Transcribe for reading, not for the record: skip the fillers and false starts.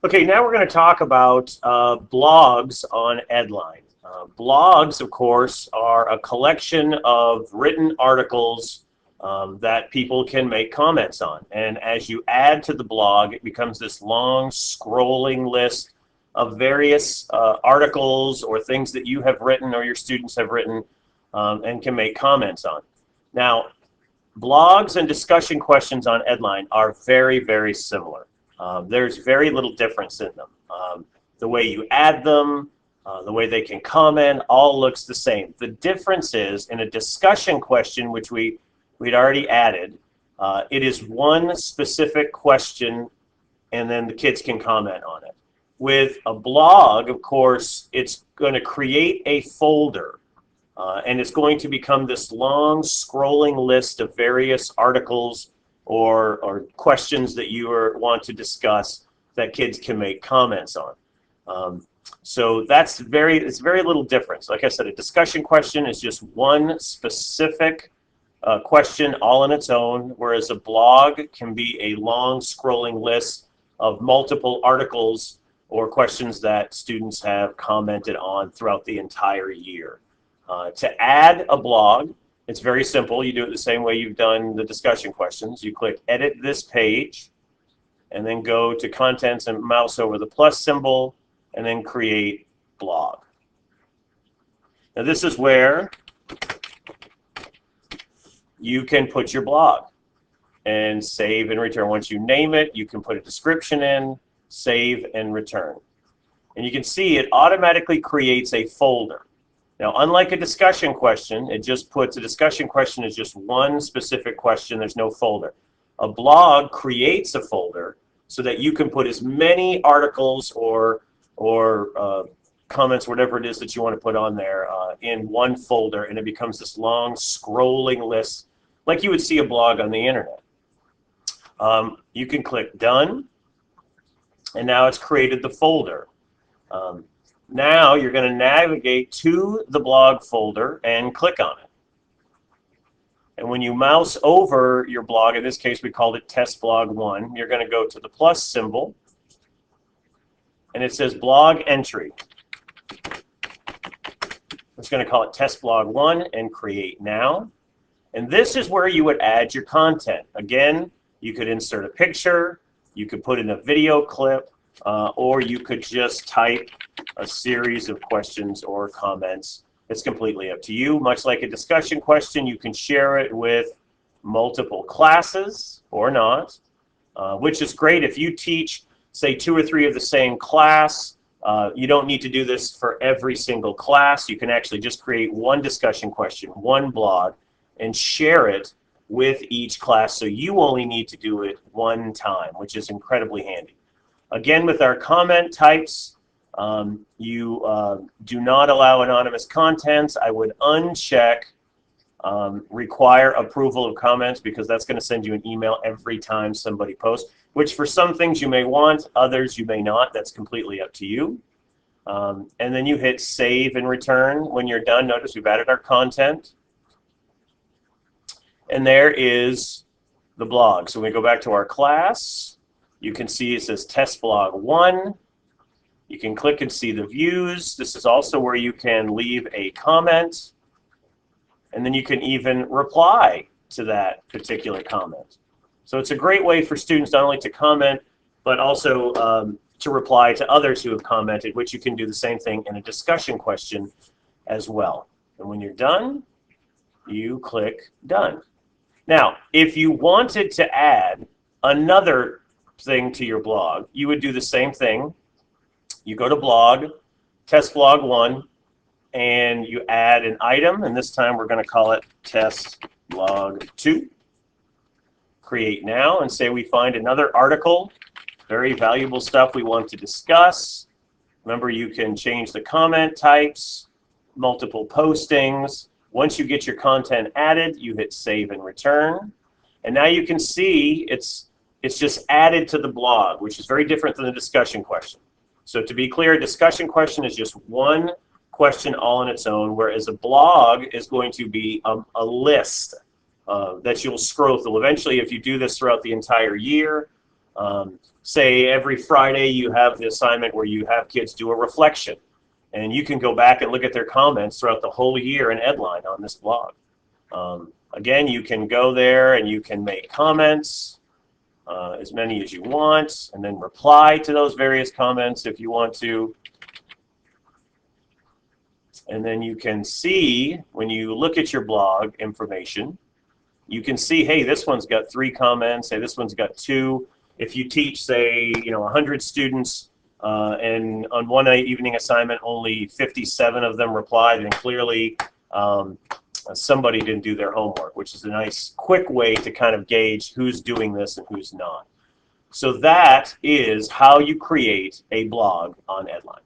Okay, now we're going to talk about blogs on Edline. Blogs, of course, are a collection of written articles that people can make comments on. And as you add to the blog, it becomes this long scrolling list of various articles or things that you have written or your students have written and can make comments on. Now, blogs and discussion questions on Edline are very, very similar. There's very little difference in them. The way you add them, the way they can comment, all looks the same. The difference is in a discussion question, which we'd already added, it is one specific question and then the kids can comment on it. With a blog, of course, it's going to create a folder. And it's going to become this long scrolling list of various articles or questions that you want to discuss that kids can make comments on. So it's very little difference. Like I said, a discussion question is just one specific question all on its own, whereas a blog can be a long scrolling list of multiple articles or questions that students have commented on throughout the entire year. To add a blog, it's very simple. You do it the same way you've done the discussion questions. You click Edit This Page, and then go to Contents and mouse over the plus symbol, and then Create Blog. Now this is where you can put your blog and save and return. Once you name it, you can put a description in, save, and return. And you can see it automatically creates a folder. Now, unlike a discussion question, it just puts a discussion question as just one specific question. There's no folder. A blog creates a folder so that you can put as many articles or comments, whatever it is that you want to put on there, in one folder, and it becomes this long scrolling list like you would see a blog on the internet. You can click Done, and now it's created the folder. Now you're going to navigate to the blog folder and click on it. And when you mouse over your blog, in this case we called it Test Blog 1, you're going to go to the plus symbol, and it says Blog Entry. It's going to call it Test Blog 1 and Create Now. And this is where you would add your content. Again, you could insert a picture, you could put in a video clip, or you could just type a series of questions or comments. It's completely up to you. Much like a discussion question, you can share it with multiple classes or not, which is great if you teach, say, 2 or 3 of the same class. You don't need to do this for every single class. You can actually just create one discussion question, one blog, and share it with each class. So you only need to do it one time, which is incredibly handy. Again, with our comment types, you do not allow anonymous contents. I would uncheck require approval of comments, because that's going to send you an email every time somebody posts, which for some things you may want, others you may not. That's completely up to you. And then you hit save and return when you're done. Notice we've added our content. And there is the blog. So when we go back to our class, you can see it says Test Blog 1. You can click and see the views. This is also where you can leave a comment. And then you can even reply to that particular comment. So it's a great way for students not only to comment, but also to reply to others who have commented, which you can do the same thing in a discussion question as well. And when you're done, you click Done. Now, if you wanted to add another thing to your blog, you would do the same thing. You go to Blog, Test Blog 1, and you add an item, and this time we're going to call it Test Blog 2. Create Now, and say we find another article, very valuable stuff we want to discuss. Remember, you can change the comment types, multiple postings. Once you get your content added, you hit save and return. And now you can see it's just added to the blog, which is very different than the discussion question. So to be clear, a discussion question is just one question all on its own, whereas a blog is going to be a list that you'll scroll through. Eventually, if you do this throughout the entire year, Say every Friday you have the assignment where you have kids do a reflection, and you can go back and look at their comments throughout the whole year in Edline on this blog. Again, you can go there and you can make comments, as many as you want, and then reply to those various comments if you want to. And then you can see, when you look at your blog information, you can see, hey, this one's got 3 comments, hey, this one's got 2. If you teach, say, 100 students, and on one evening assignment only 57 of them replied, then clearly somebody didn't do their homework, which is a nice quick way to kind of gauge who's doing this and who's not. So that is how you create a blog on Edline.